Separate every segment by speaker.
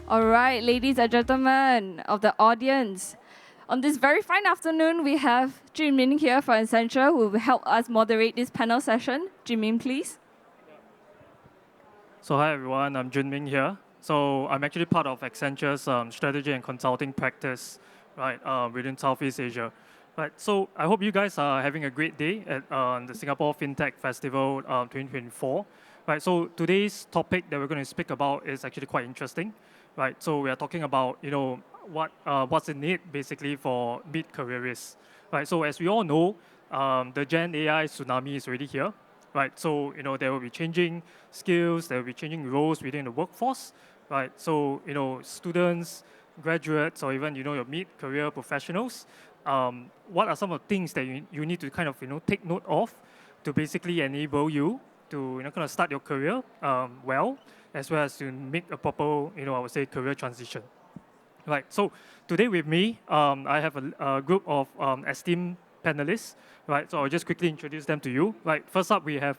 Speaker 1: All right, ladies and gentlemen of the audience. On this very fine afternoon, we have Jimin here for Accenture, who will help us moderate this panel session. Jimin, please.
Speaker 2: So hi everyone, I'm Junming here. So I'm actually part of Accenture's strategy and consulting practice, right, within Southeast Asia. Right, so I hope you guys are having a great day at the Singapore FinTech Festival 2024. Right, so today's topic that we're going to speak about is actually quite interesting. Right, so we are talking about what's in it basically for mid-careerists. Right, so as we all know, the Gen AI tsunami is already here. Right, so there will be changing skills, there will be changing roles within the workforce, right? So students, graduates, or even your mid-career professionals, what are some of the things that you need to kind of take note of to basically enable you to kind of start your career well, as well as to make a proper I would say career transition. Right. So today with me, I have a group of esteemed panelists. Right. So I'll just quickly introduce them to you. Right. First up, we have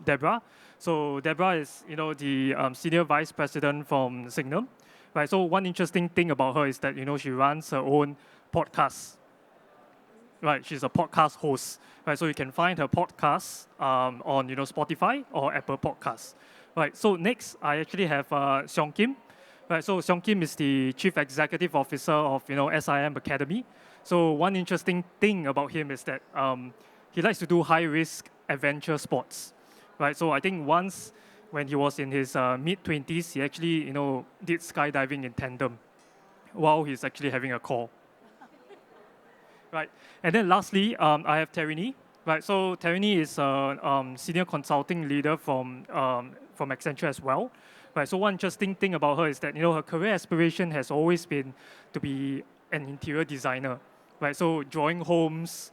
Speaker 2: Deborah. So Deborah is the senior vice president from Signum. Right. So one interesting thing about her is that she runs her own podcast. Right. She's a podcast host. Right. So you can find her podcast on Spotify or Apple Podcasts. Right. So next, I actually have Seong Kim. Right, so Seong Kim is the Chief Executive Officer of SIM Academy. So one interesting thing about him is that he likes to do high-risk adventure sports. Right, so I think once when he was in his mid-20s, he actually did skydiving in tandem while he's actually having a call. Right, and then lastly, I have Tarini. Right, so Tarini is a senior consulting leader from Accenture as well. Right, so one interesting thing about her is that her career aspiration has always been to be an interior designer, right? So drawing homes,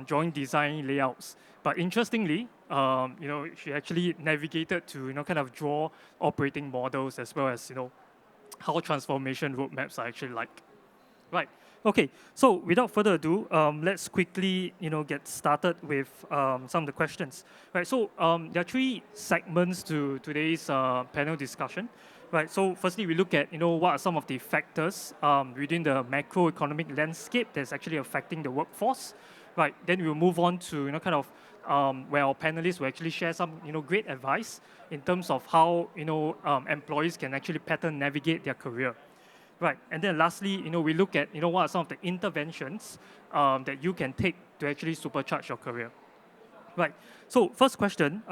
Speaker 2: drawing design layouts. But interestingly, she actually navigated to kind of draw operating models as well as how transformation roadmaps are actually like. Right. Okay. So without further ado, let's quickly get started with some of the questions. Right. So there are three segments to today's panel discussion. Right. So firstly, we look at what are some of the factors within the macroeconomic landscape that's actually affecting the workforce. Right. Then we'll move on to kind of where our panelists will actually share some great advice in terms of how employees can actually pattern navigate their career. Right, and then lastly, we look at what are some of the interventions that you can take to actually supercharge your career. Right. So first question,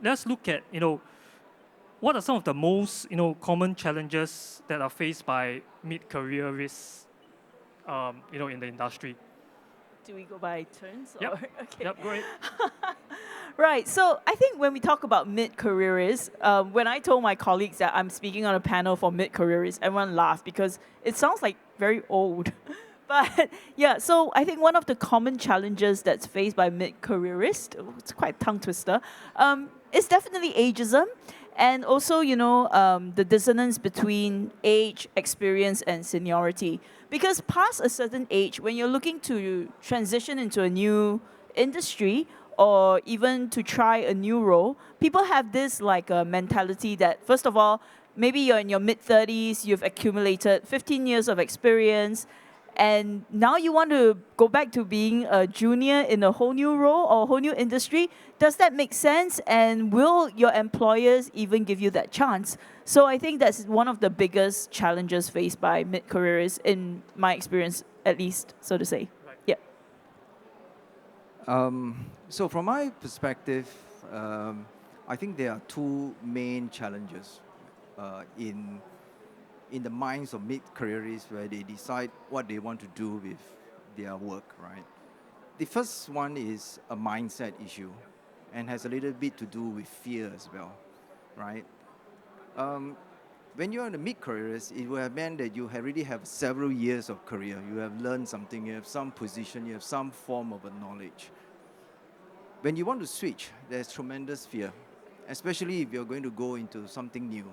Speaker 2: let's look at what are some of the most common challenges that are faced by mid-careerists in the industry.
Speaker 3: Do we go by turns?
Speaker 2: Yep.
Speaker 3: Or? Okay.
Speaker 2: Yep. Go ahead.
Speaker 3: Right. So I think when we talk about mid-careerists, when I told my colleagues that I'm speaking on a panel for mid-careerists, everyone laughed because it sounds like very old. But yeah, so I think one of the common challenges that's faced by mid-careerists, it's quite a tongue twister, is definitely ageism. And also, the dissonance between age, experience, and seniority. Because past a certain age, when you're looking to transition into a new industry or even to try a new role, people have this like a mentality that, first of all, maybe you're in your mid-30s, you've accumulated 15 years of experience, and now you want to go back to being a junior in a whole new role or a whole new industry. Does that make sense? And will your employers even give you that chance? So I think that's one of the biggest challenges faced by mid-careerists, in my experience, at least, so to say.
Speaker 2: Right.
Speaker 3: Yeah.
Speaker 4: So from my perspective, I think there are two main challenges in the minds of mid-careerists where they decide what they want to do with their work, right? The first one is a mindset issue and has a little bit to do with fear as well, right? When you're in the mid-careers, it will have meant that you already have several years of career. You have learned something, you have some position, you have some form of a knowledge. When you want to switch, there's tremendous fear, especially if you're going to go into something new.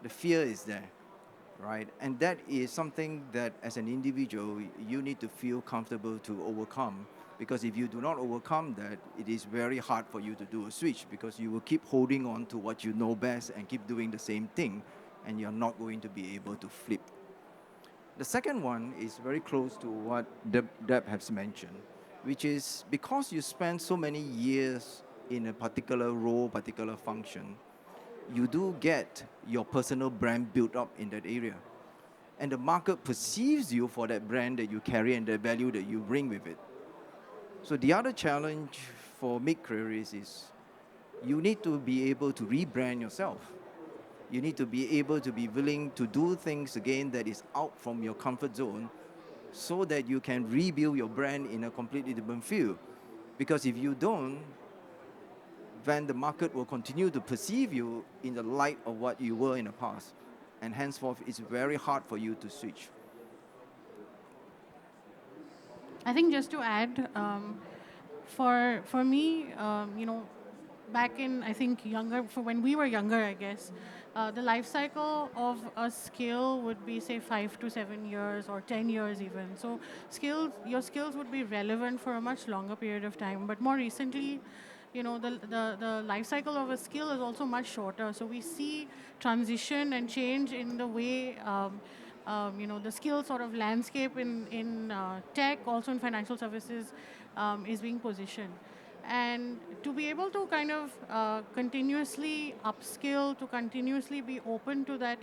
Speaker 4: The fear is there, right? And that is something that as an individual, you need to feel comfortable to overcome. Because if you do not overcome that, it is very hard for you to do a switch because you will keep holding on to what you know best and keep doing the same thing. and you're not going to be able to flip. The second one is very close to what Deb has mentioned, which is because you spend so many years in a particular role, particular function, you do get your personal brand built up in that area. And the market perceives you for that brand that you carry and the value that you bring with it. So the other challenge for mid-careerists is you need to be able to rebrand yourself. You need to be able to be willing to do things again that is out from your comfort zone so that you can rebuild your brand in a completely different field. Because if you don't, then the market will continue to perceive you in the light of what you were in the past. And henceforth, it's very hard for you to switch.
Speaker 5: I think just to add, for me, back in I think younger, for when we were younger, I guess, the life cycle of a skill would be say 5 to 7 years or 10 years even. So your skills would be relevant for a much longer period of time. But more recently, the life cycle of a skill is also much shorter. So we see transition and change in the way the skill sort of landscape in tech, also in financial services, is being positioned. And to be able to kind of continuously upskill, to continuously be open to that,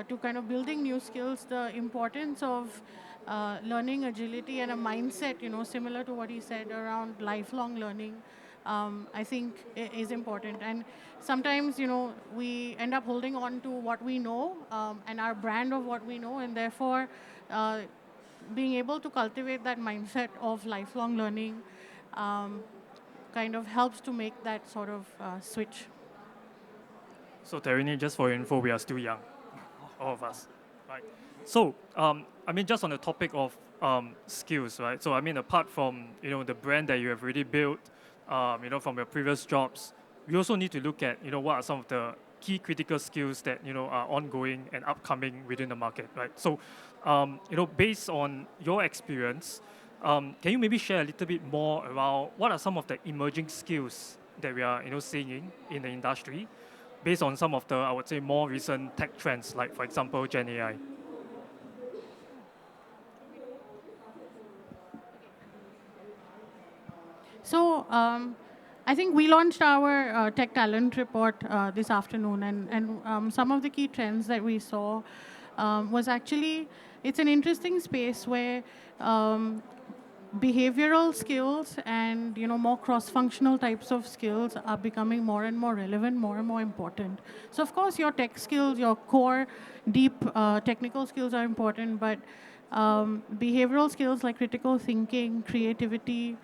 Speaker 5: to kind of building new skills, the importance of learning agility and a mindset, similar to what he said around lifelong learning, I think is important. And sometimes, we end up holding on to what we know and our brand of what we know, and therefore being able to cultivate that mindset of lifelong learning kind of helps to make that sort of switch.
Speaker 2: So Tarini, just for your info, we are still young, all of us, right? So, just on the topic of skills, right? So, apart from the brand that you have already built, from your previous jobs, we also need to look at what are some of the key critical skills that are ongoing and upcoming within the market, right? So, based on your experience, can you maybe share a little bit more around what are some of the emerging skills that we are seeing in the industry, based on some of the, I would say, more recent tech trends, like for example, GenAI?
Speaker 5: So I think we launched our tech talent report this afternoon, and some of the key trends that we saw was actually, it's an interesting space where behavioral skills and more cross-functional types of skills are becoming more and more relevant, more and more important. So of course your tech skills, your core deep technical skills are important, but behavioral skills like critical thinking, creativity,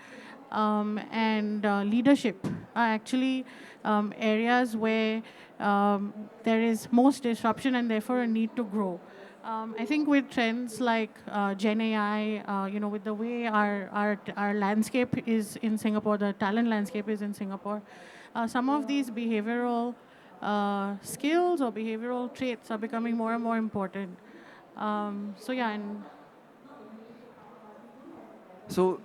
Speaker 5: and leadership are actually areas where there is most disruption and therefore a need to grow. I think with trends like Gen AI, with the way our landscape is in Singapore, the talent landscape is in Singapore, some of these behavioral skills or behavioral traits are becoming more and more important. So yeah, and
Speaker 4: So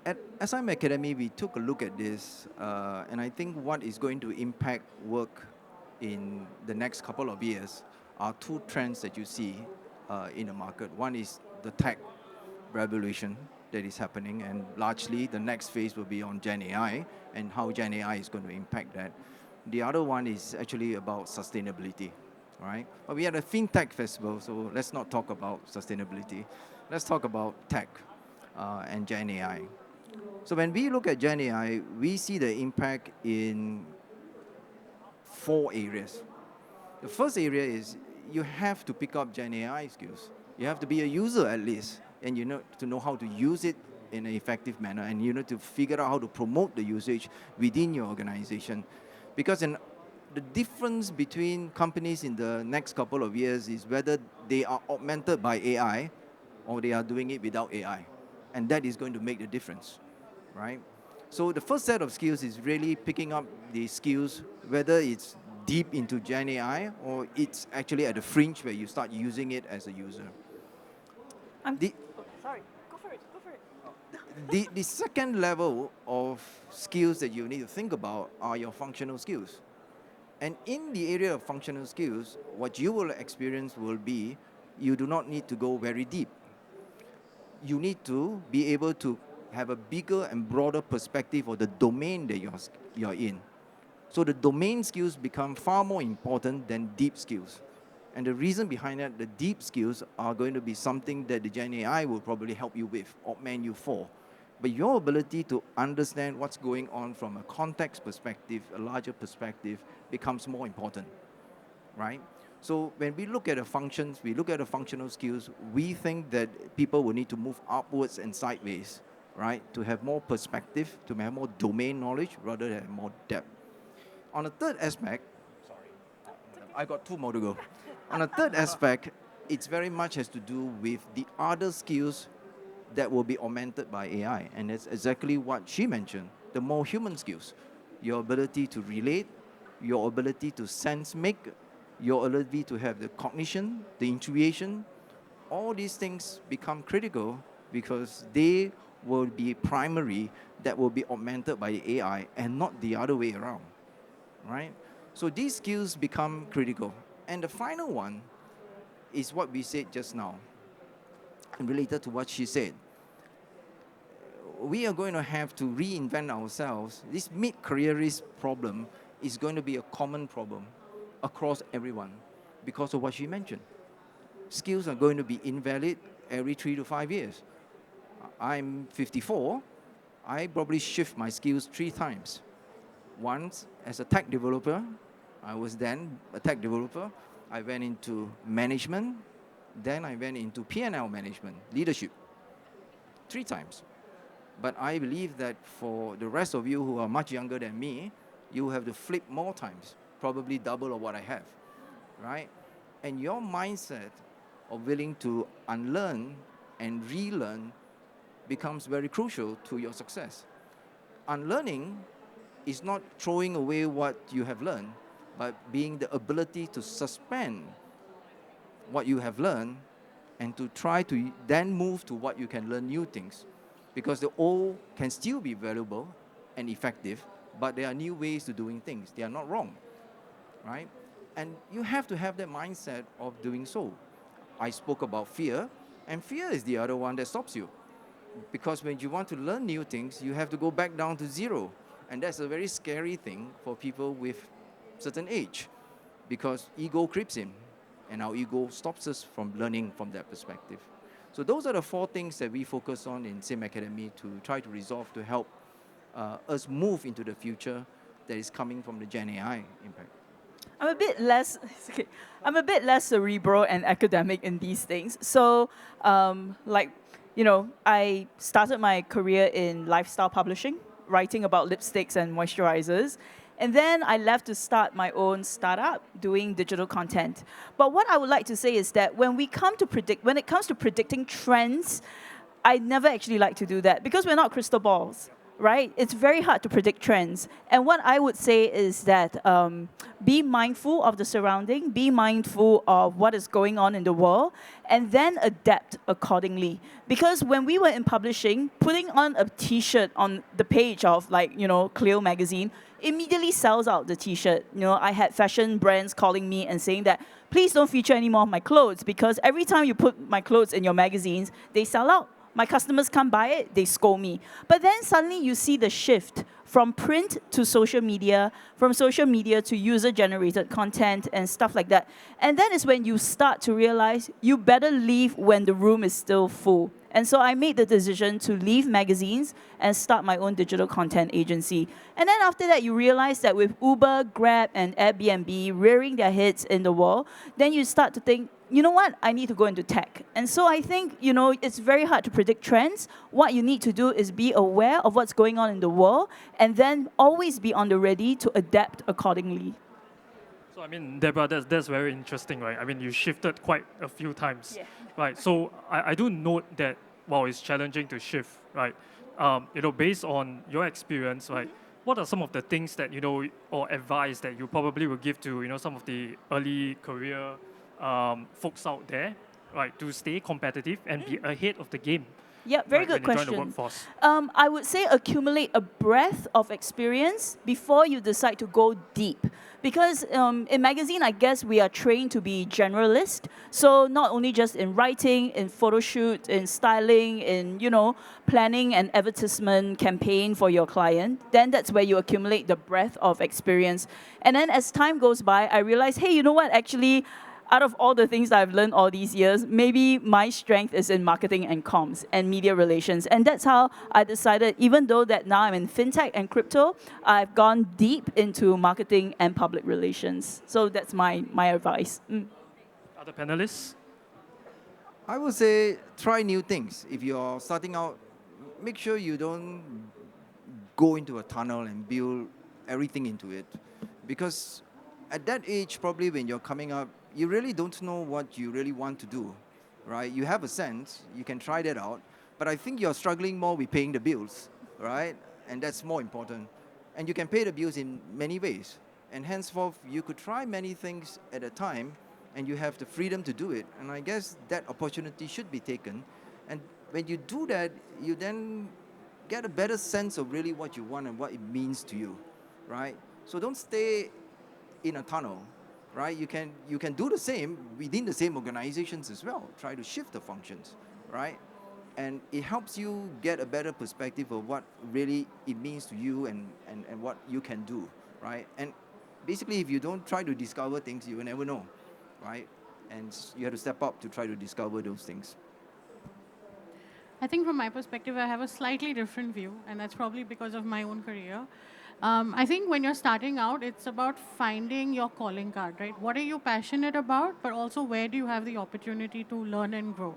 Speaker 4: at SIM Academy, we took a look at this, and I think what is going to impact work in the next couple of years are two trends that you see in the market. One is the tech revolution that is happening, and largely the next phase will be on Gen AI and how Gen AI is going to impact that. The other one is actually about sustainability, right? But we had a FinTech festival, so let's not talk about sustainability. Let's talk about tech and Gen AI. So when we look at Gen AI, we see the impact in 4 areas. The first area is you have to pick up Gen AI skills. You have to be a user at least, and you know to know how to use it in an effective manner, and you need to figure out how to promote the usage within your organization. Because the difference between companies in the next couple of years is whether they are augmented by AI or they are doing it without AI. And that is going to make the difference, right? So the first set of skills is really picking up the skills, whether it's deep into Gen AI or it's actually at the fringe where you start using it as a user.
Speaker 3: Sorry, go for it, go for it.
Speaker 4: The second level of skills that you need to think about are your functional skills. And in the area of functional skills, what you will experience will be you do not need to go very deep. You need to be able to have a bigger and broader perspective of the domain that you're in. So the domain skills become far more important than deep skills. And the reason behind that, the deep skills are going to be something that the GenAI will probably help you with, augment you for. But your ability to understand what's going on from a context perspective, a larger perspective, becomes more important, right? So when we look at the functions, we look at the functional skills, we think that people will need to move upwards and sideways, right? To have more perspective, to have more domain knowledge, rather than more depth. On the third aspect, I got two more to go. On the third aspect, it's very much has to do with the other skills that will be augmented by AI. And that's exactly what she mentioned, the more human skills. Your ability to relate, your ability to sense make, your ability to have the cognition, the intuition, all these things become critical because they will be primary that will be augmented by AI and not the other way around, right? So these skills become critical. And the final one is what we said just now, and related to what she said. We are going to have to reinvent ourselves. This mid-careerist problem is going to be a common problem across everyone because of what she mentioned. Skills are going to be invalid every 3 to 5 years. I'm 54. I probably shift my skills 3 times. Once as a tech developer, I was then a tech developer. I went into management. Then I went into P&L management, leadership, 3 times. But I believe that for the rest of you who are much younger than me, you have to flip more times, probably double of what I have, right? And your mindset of willing to unlearn and relearn becomes very crucial to your success. Unlearning is not throwing away what you have learned, but being the ability to suspend what you have learned and to try to then move to what you can learn new things. Because the old can still be valuable and effective, but there are new ways to doing things. They are not wrong, right? And you have to have that mindset of doing so. I spoke about fear, and fear is the other one that stops you. Because when you want to learn new things, you have to go back down to zero. And that's a very scary thing for people with certain age, because ego creeps in, and our ego stops us from learning from that perspective. So those are the 4 things that we focus on in SIM Academy to try to resolve to help us move into the future that is coming from the GenAI impact.
Speaker 3: I'm a bit less. Okay. I'm a bit less cerebral and academic in these things. So, I started my career in lifestyle publishing, writing about lipsticks and moisturizers. And then I left to start my own startup doing digital content. But what I would like to say is that when it comes to predicting trends, I never actually like to do that because we're not crystal balls, right? It's very hard to predict trends. And what I would say is that be mindful of the surrounding, be mindful of what is going on in the world, and then adapt accordingly. Because when we were in publishing, putting on a T-shirt on the page of Clio magazine immediately sells out the T-shirt. I had fashion brands calling me and saying that, please don't feature any more of my clothes because every time you put my clothes in your magazines, they sell out. My customers come buy it, they scold me. But then suddenly you see the shift from print to social media, from social media to user-generated content and stuff like that. And that is when you start to realize you better leave when the room is still full. And so I made the decision to leave magazines and start my own digital content agency. And then after that, you realize that with Uber, Grab, and Airbnb rearing their heads in the world, then you start to think, you know what, I need to go into tech. And so I think, it's very hard to predict trends. What you need to do is be aware of what's going on in the world and then always be on the ready to adapt accordingly.
Speaker 2: So, Deborah, that's very interesting, right? You shifted quite a few times,
Speaker 3: Yeah.
Speaker 2: right? So I do note that while it's challenging to shift, right? Based on your experience, right? What are some of the things that, or advice that you probably will give to, some of the early career folks out there, right, to stay competitive and be ahead of the game,
Speaker 3: Yeah, very
Speaker 2: right,
Speaker 3: good
Speaker 2: when you join the
Speaker 3: question.
Speaker 2: workforce?
Speaker 3: I would say accumulate a breadth of experience before you decide to go deep. Because in magazine, I guess we are trained to be generalist. So not only just in writing, in photo shoot, in styling, in planning an advertisement campaign for your client. Then that's where you accumulate the breadth of experience. And then as time goes by, I realize, hey, you know what? Actually, out of all the things that I've learned all these years, maybe my strength is in marketing and comms and media relations. And that's how I decided, even though that now I'm in fintech and crypto, I've gone deep into marketing and public relations. So that's my advice.
Speaker 2: Other panelists?
Speaker 4: I would say try new things. If you're starting out, make sure you don't go into a tunnel and build everything into it. Because at that age, probably when you're coming up, you really don't know what you really want to do, right? You have a sense, you can try that out, but I think you're struggling more with paying the bills, right? And that's more important. And you can pay the bills in many ways. And henceforth, you could try many things at a time, and you have the freedom to do it. And I guess that opportunity should be taken. And when you do that, you then get a better sense of really what you want and what it means to you, right? So don't stay in a tunnel, right? You can do the same within the same organizations as well. Try to shift the functions, right? And it helps you get a better perspective of what really it means to you and what you can do, right? And basically, if you don't try to discover things, you will never know, right? And you have to step up to try to discover those things.
Speaker 5: I think from my perspective, I have a slightly different view, and that's probably because of my own career. I think when you're starting out, it's about finding your calling card, right? What are you passionate about, but also where do you have the opportunity to learn and grow?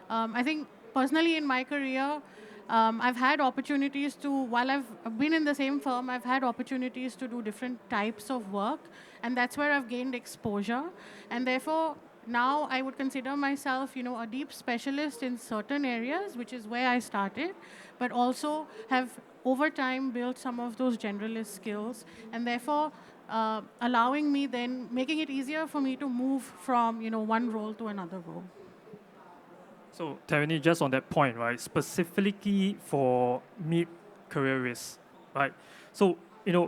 Speaker 5: I think personally in my career, I've had opportunities to, while I've been in the same firm, I've had opportunities to do different types of work, and that's where I've gained exposure. And therefore, now I would consider myself, a deep specialist in certain areas, which is where I started, but also have over time built some of those generalist skills, and therefore allowing me then, making it easier for me to move from, one role to another role.
Speaker 2: So, Terry, just on that point, right, specifically for mid-careerists, right? So,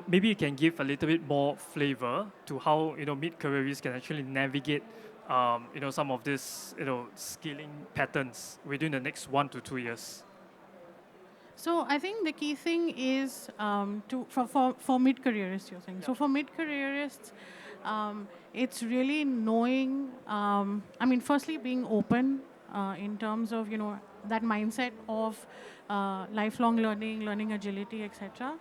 Speaker 2: maybe you can give a little bit more flavor to how, mid-careerists can actually navigate, some of these, skilling patterns within the next 1 to 2 years.
Speaker 5: So I think the key thing is for mid-careerists, you're saying. So for mid-careerists, it's really knowing, firstly being open in terms of, that mindset of lifelong learning, learning agility, etc.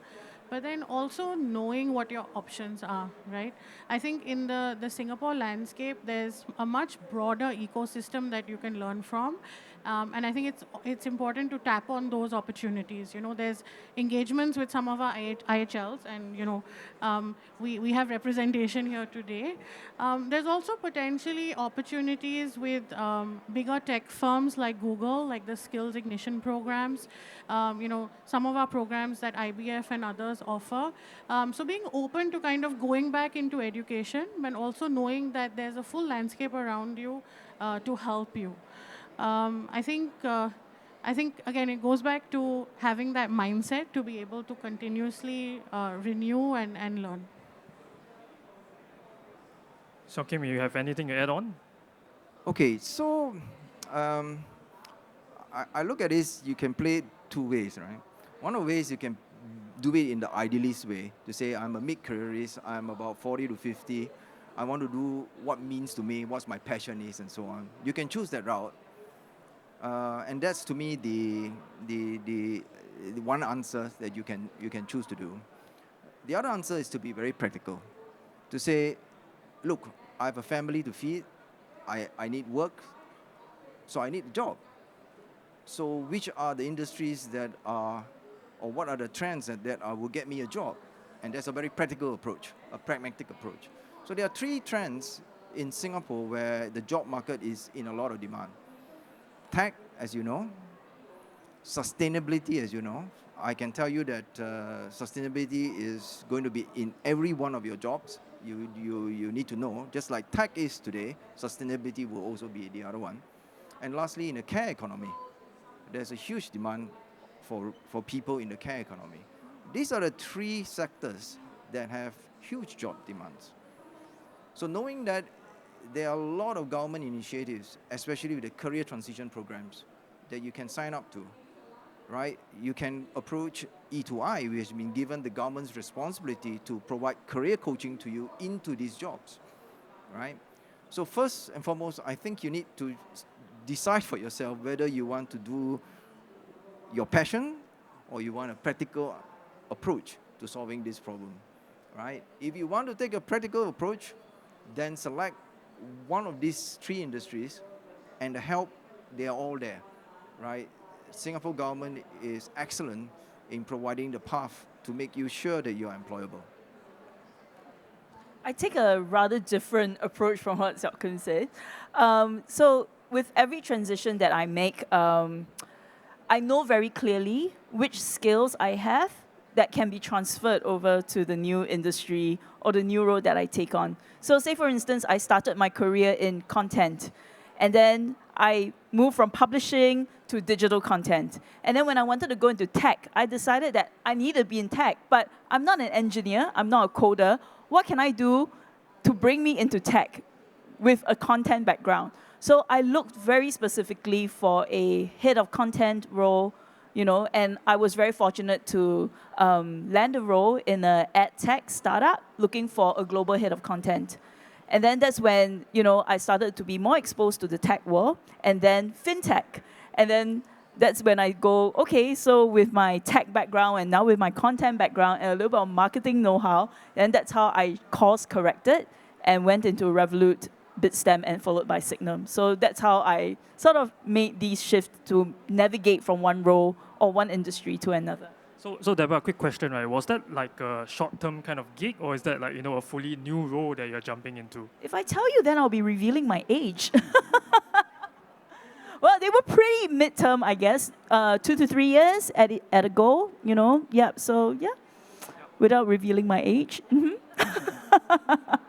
Speaker 5: But then also knowing what your options are, right? I think in the Singapore landscape, there's a much broader ecosystem that you can learn from. And I think it's important to tap on those opportunities. There's engagements with some of our IHLs, and we have representation here today. There's also potentially opportunities with bigger tech firms like Google, like the Skills Ignition programs. Some of our programs that IBF and others offer. So being open to kind of going back into education, but also knowing that there's a full landscape around you to help you. I think again it goes back to having that mindset to be able to continuously renew and learn.
Speaker 2: So, Kim, you have anything to add on?
Speaker 4: Okay, so I look at this, you can play it two ways, right? One of the ways you can do it in the idealist way, to say I'm a mid-careerist, I'm about 40 to 50, I want to do what means to me, what's my passion is, and so on. You can choose that route. And that's to me the one answer that you can choose to do. The other answer is to be very practical, to say, look, I have a family to feed, I need work, so I need a job. So which are the industries that are, or what are the trends that will get me a job? And that's a very practical approach, a pragmatic approach. So there are three trends in Singapore where the job market is in a lot of demand. Tech, as you know, sustainability, as you know. I can tell you that sustainability is going to be in every one of your jobs. You need to know, just like tech is today, sustainability will also be the other one. And lastly, in the care economy, there's a huge demand for people in the care economy. These are the three sectors that have huge job demands. So knowing that there are a lot of government initiatives, especially with the career transition programs, that you can sign up to, right? You can approach E2I, which has been given the government's responsibility to provide career coaching to you into these jobs, right? So first and foremost, I think you need to decide for yourself whether you want to do your passion or you want a practical approach to solving this problem, right? If you want to take a practical approach, then select one of these three industries, and the help, they are all there, right? Singapore government is excellent in providing the path to make you sure that you are employable.
Speaker 3: I take a rather different approach from what Seok Kun said. So with every transition that I make, I know very clearly which skills I have that can be transferred over to the new industry or the new role that I take on. So say, for instance, I started my career in content, and then I moved from publishing to digital content. And then when I wanted to go into tech, I decided that I need to be in tech, but I'm not an engineer, I'm not a coder. What can I do to bring me into tech with a content background? So I looked very specifically for a head of content role, and I was very fortunate to land a role in an ad tech startup looking for a global head of content. And then that's when, I started to be more exposed to the tech world, and then fintech. And then that's when I go, okay, so with my tech background and now with my content background and a little bit of marketing know-how, then that's how I course corrected and went into Revolut, Bitstamp, and followed by Signum. So that's how I sort of made these shifts to navigate from one role or one industry to another.
Speaker 2: So Deborah, a quick question, right? Was that like a short-term kind of gig, or is that like, a fully new role that you're jumping into?
Speaker 3: If I tell you, then I'll be revealing my age. Well, they were pretty midterm, I guess. 2 to 3 years at a go, Yep. So yeah, without revealing my age.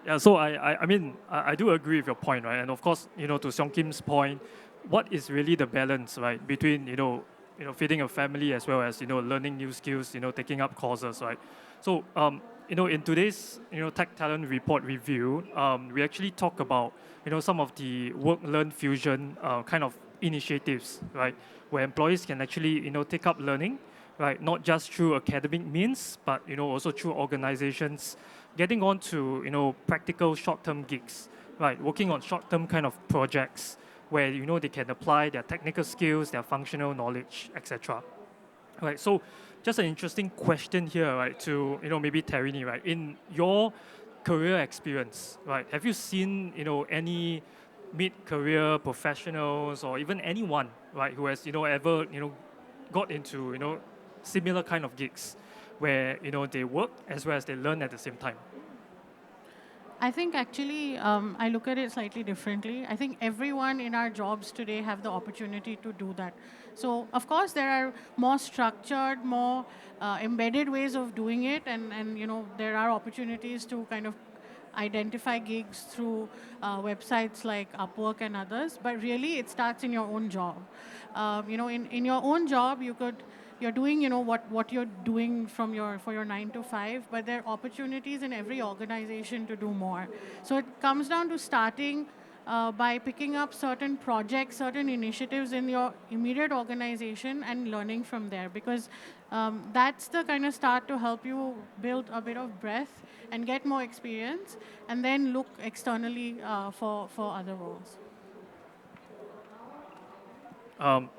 Speaker 2: Yeah. So I mean, I do agree with your point, right? And of course, to Seong Kim's point, what is really the balance, right, between feeding a family as well as learning new skills, taking up courses, right? So in today's tech talent report review, we actually talk about some of the work-learn fusion kind of initiatives, right, where employees can actually take up learning, right, not just through academic means, but also through organizations getting on to practical short-term gigs, right, working on short-term kind of projects where they can apply their technical skills, their functional knowledge, etc. Right. So just an interesting question here, right, to maybe Tarini, right, in your career experience, right, have you seen any mid-career professionals or even anyone, right, who has ever got into similar kind of gigs where they work as well as they learn at the same time?
Speaker 5: I think actually I look at it slightly differently. I think everyone in our jobs today have the opportunity to do that. So of course there are more structured, more embedded ways of doing it, and there are opportunities to kind of identify gigs through websites like Upwork and others. But really, it starts in your own job. In your own job, you're doing what you're doing for your 9 to 5, but there are opportunities in every organization to do more. So it comes down to starting by picking up certain projects, certain initiatives in your immediate organization and learning from there, because that's the kind of start to help you build a bit of breadth and get more experience, and then look externally for other roles.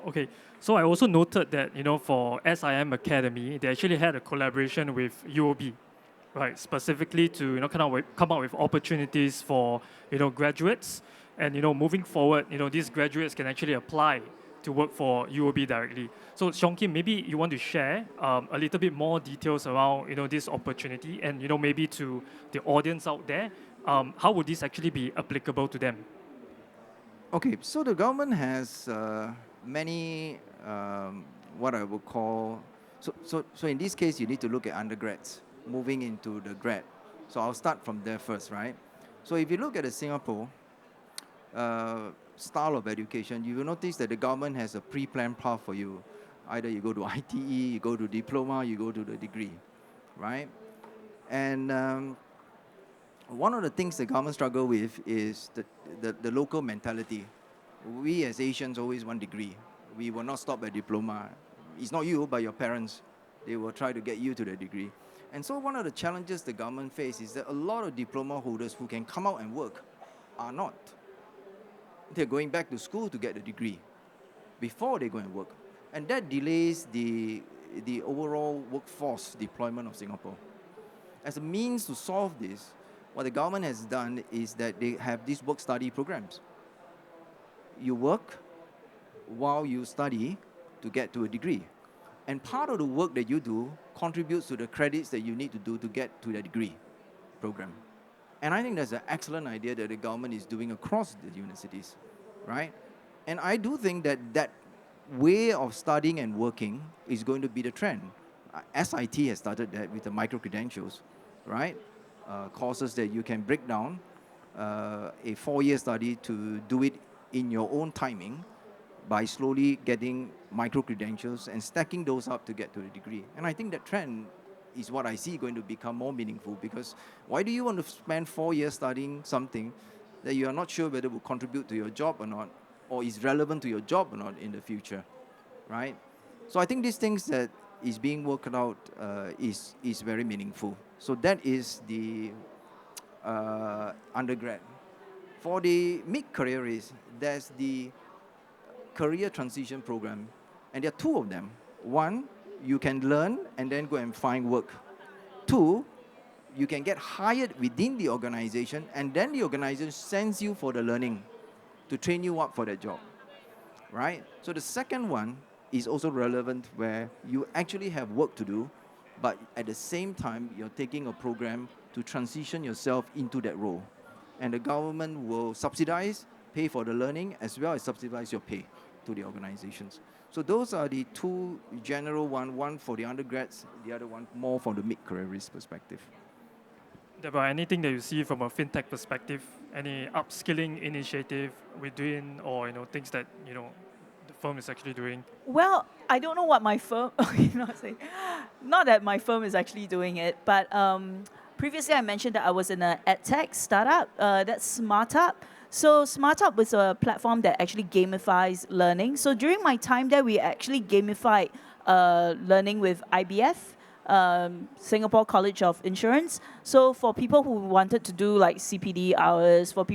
Speaker 2: Okay, so I also noted that for SIM Academy, they actually had a collaboration with UOB, right? Specifically to come up with opportunities for graduates, and moving forward, these graduates can actually apply to work for UOB directly. So Seong Kim, maybe you want to share a little bit more details around this opportunity, and maybe to the audience out there, how would this actually be applicable to them?
Speaker 4: Okay, so the government has many what I would call, so in this case you need to look at undergrads moving into the grad. So I'll start from there first, right? So if you look at Singapore, style of education, you will notice that the government has a pre-planned path for you. Either you go to ITE, you go to diploma, you go to the degree, right? And one of the things the government struggle with is the local mentality. We as Asians always want degree. We will not stop at diploma. It's not you, but your parents. They will try to get you to the degree. And so one of the challenges the government face is that a lot of diploma holders who can come out and work are not. They're going back to school to get a degree before they go and work. And that delays the overall workforce deployment of Singapore. As a means to solve this, what the government has done is that they have these work-study programs. You work while you study to get to a degree. And part of the work that you do contributes to the credits that you need to do to get to the degree program. And I think that's an excellent idea that the government is doing across the universities, right? And I do think that that way of studying and working is going to be the trend. SIT has started that with the micro-credentials, right? Courses that you can break down a 4-year study to do it in your own timing by slowly getting micro-credentials and stacking those up to get to the degree. And I think that trend is what I see going to become more meaningful, because why do you want to spend 4 years studying something that you are not sure whether it will contribute to your job or not, or is relevant to your job or not in the future, right? So I think these things that is being worked out is very meaningful. So that is the undergrad. For the mid-careerists, there's the career transition program, and there are 2 of them. 1, you can learn and then go and find work. 2, you can get hired within the organization, and then the organization sends you for the learning to train you up for that job, right? So the second one is also relevant, where you actually have work to do, but at the same time, you're taking a program to transition yourself into that role. And the government will subsidize, pay for the learning, as well as subsidize your pay to the organizations. So those are the 2 general one for the undergrads, the other one more from the mid-careerist perspective.
Speaker 2: Deborah, anything that you see from a fintech perspective, any upskilling initiative we're doing, or things that the firm is actually doing?
Speaker 3: Well, I don't know what my firm, not that my firm is actually doing it, but previously I mentioned that I was in an edtech startup, that's SmartUp. So SmartUp was a platform that actually gamifies learning. So during my time there, we actually gamified learning with IBF, Singapore College of Insurance. So for people who wanted to do like CPD hours, for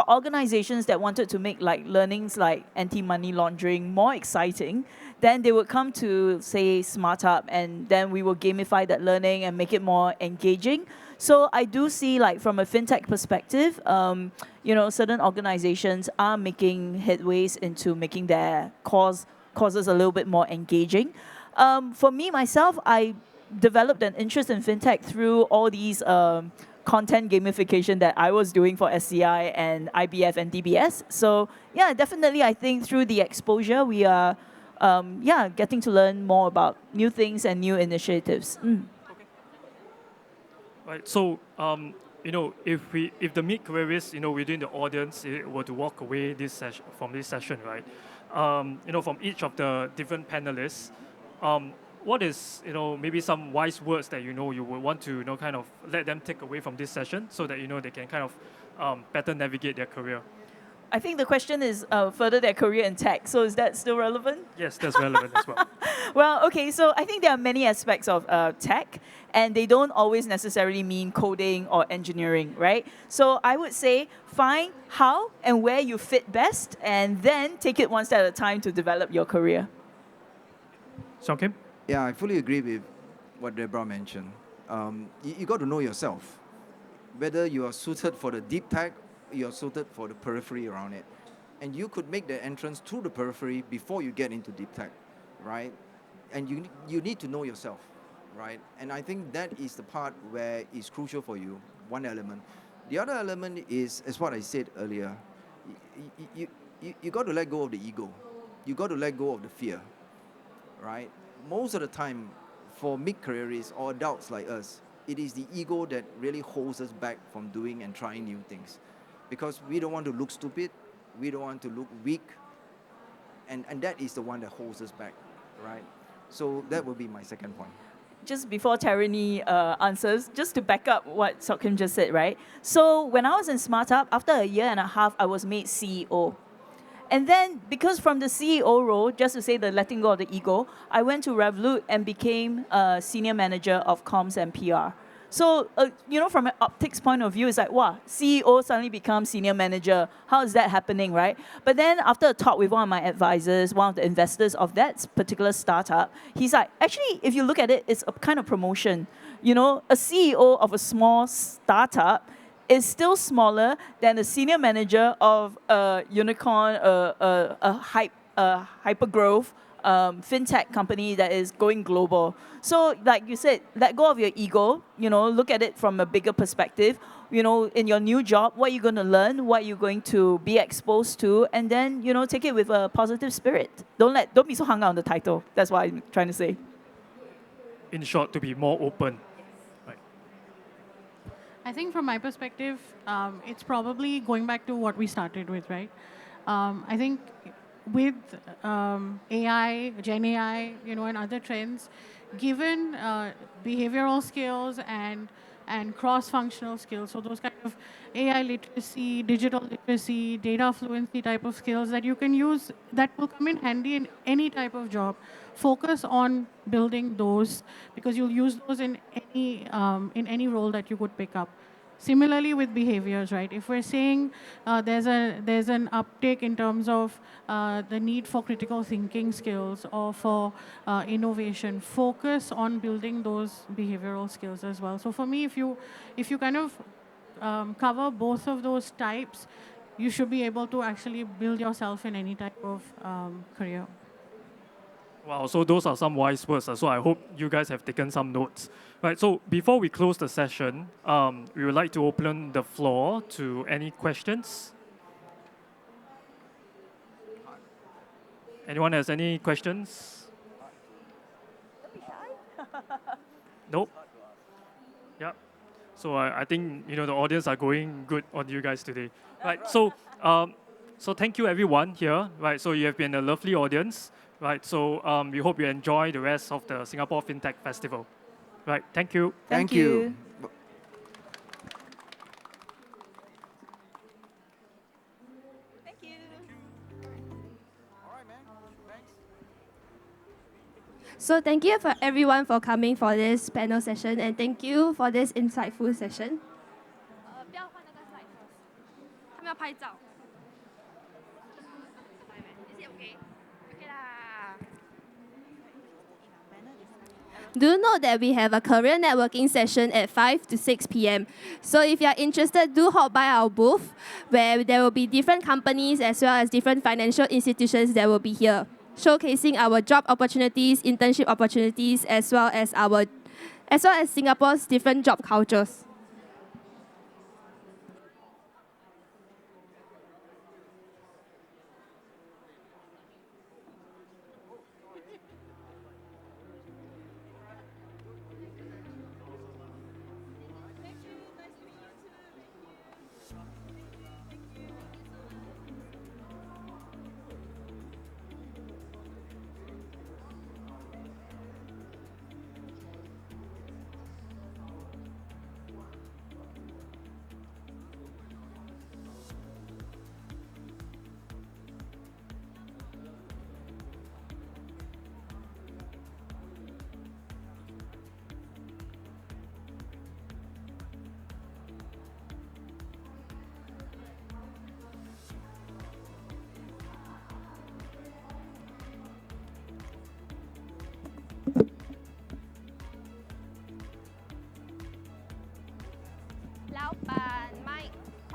Speaker 3: organizations that wanted to make like learnings like anti-money laundering more exciting, then they would come to, say, SmartUp, and then we will gamify that learning and make it more engaging. So I do see, like, from a fintech perspective, certain organizations are making headways into making their courses a little bit more engaging. For me, myself, I developed an interest in fintech through all these content gamification that I was doing for SCI and IBF and DBS. So yeah, definitely, I think through the exposure, we are getting to learn more about new things and new initiatives.
Speaker 2: Right. So, if the mid-careerists, within the audience, were to walk away from this session, right? From each of the different panelists, what is, maybe some wise words that you would want to, kind of let them take away from this session, so that they can kind of better navigate their career?
Speaker 3: I think the question is further their career in tech. So is that still relevant?
Speaker 2: Yes, that's relevant as well.
Speaker 3: Well, okay, so I think there are many aspects of tech, and they don't always necessarily mean coding or engineering, right? So I would say find how and where you fit best, and then take it one step at a time to develop your career.
Speaker 2: Sean Kim?
Speaker 4: Yeah, I fully agree with what Deborah mentioned. You got to know yourself, whether you are suited for the deep tech, you're suited for the periphery around it. And you could make the entrance through the periphery before you get into deep tech, right? And you need to know yourself, right? And I think that is the part where it's crucial for you, one element. The other element is what I said earlier. You got to let go of the ego. You got to let go of the fear, right? Most of the time, for mid-careerists or adults like us, it is the ego that really holds us back from doing and trying new things. Because we don't want to look stupid, We don't want to look weak. And that is the one that holds us back, right? So that will be my second point.
Speaker 3: Just before Tarini answers, just to back up what Sok-Kim just said, right? So when I was in SmartUp, after a year and a half, I was made CEO. And then, because from the CEO role, just to say the letting go of the ego, I went to Revolut and became a senior manager of comms and PR. So, from an optics point of view, it's like, wow, CEO suddenly becomes senior manager. How is that happening, right? But then after a talk with one of my advisors, one of the investors of that particular startup, he's like, actually, if you look at it, it's a kind of promotion. A CEO of a small startup is still smaller than a senior manager of a unicorn, a hyper growth fintech company that is going global. So, like you said, let go of your ego. Look at it from a bigger perspective. In your new job, what you're going to learn, what you're going to be exposed to, and then take it with a positive spirit. Don't be so hung out on the title. That's what I'm trying to say.
Speaker 2: In short, to be more open. Right.
Speaker 5: I think from my perspective, it's probably going back to what we started with, right? I think with AI, Gen AI, and other trends, given behavioral skills and cross-functional skills, so those kind of AI literacy, digital literacy, data fluency type of skills that you can use, that will come in handy in any type of job. Focus on building those because you'll use those in any role that you could pick up. Similarly with behaviors, right? If we're saying there's an uptake in terms of the need for critical thinking skills or for innovation, focus on building those behavioral skills as well. So for me, if you kind of cover both of those types, you should be able to actually build yourself in any type of career.
Speaker 2: Wow, so those are some wise words. So I hope you guys have taken some notes. Right, so before we close the session, we would like to open the floor to any questions. Anyone has any questions? Nope. Yeah. So I think the audience are going good on you guys today. Right. So thank you everyone here. Right. So you have been a lovely audience. Right. So we hope you enjoy the rest of the Singapore FinTech Festival. Right. Thank you.
Speaker 3: Thank you. Thank you.
Speaker 4: All right, man. Thanks.
Speaker 6: So thank you for everyone for coming for this panel session, and thank you for this insightful session. 不要换那个 slide first. 他们要拍照。Is it okay? Okay lah. Do note that we have a career networking session at 5 to 6 p.m. So if you are interested, do hop by our booth, where there will be different companies as well as different financial institutions that will be here, showcasing our job opportunities, internship opportunities, as well as Singapore's different job cultures.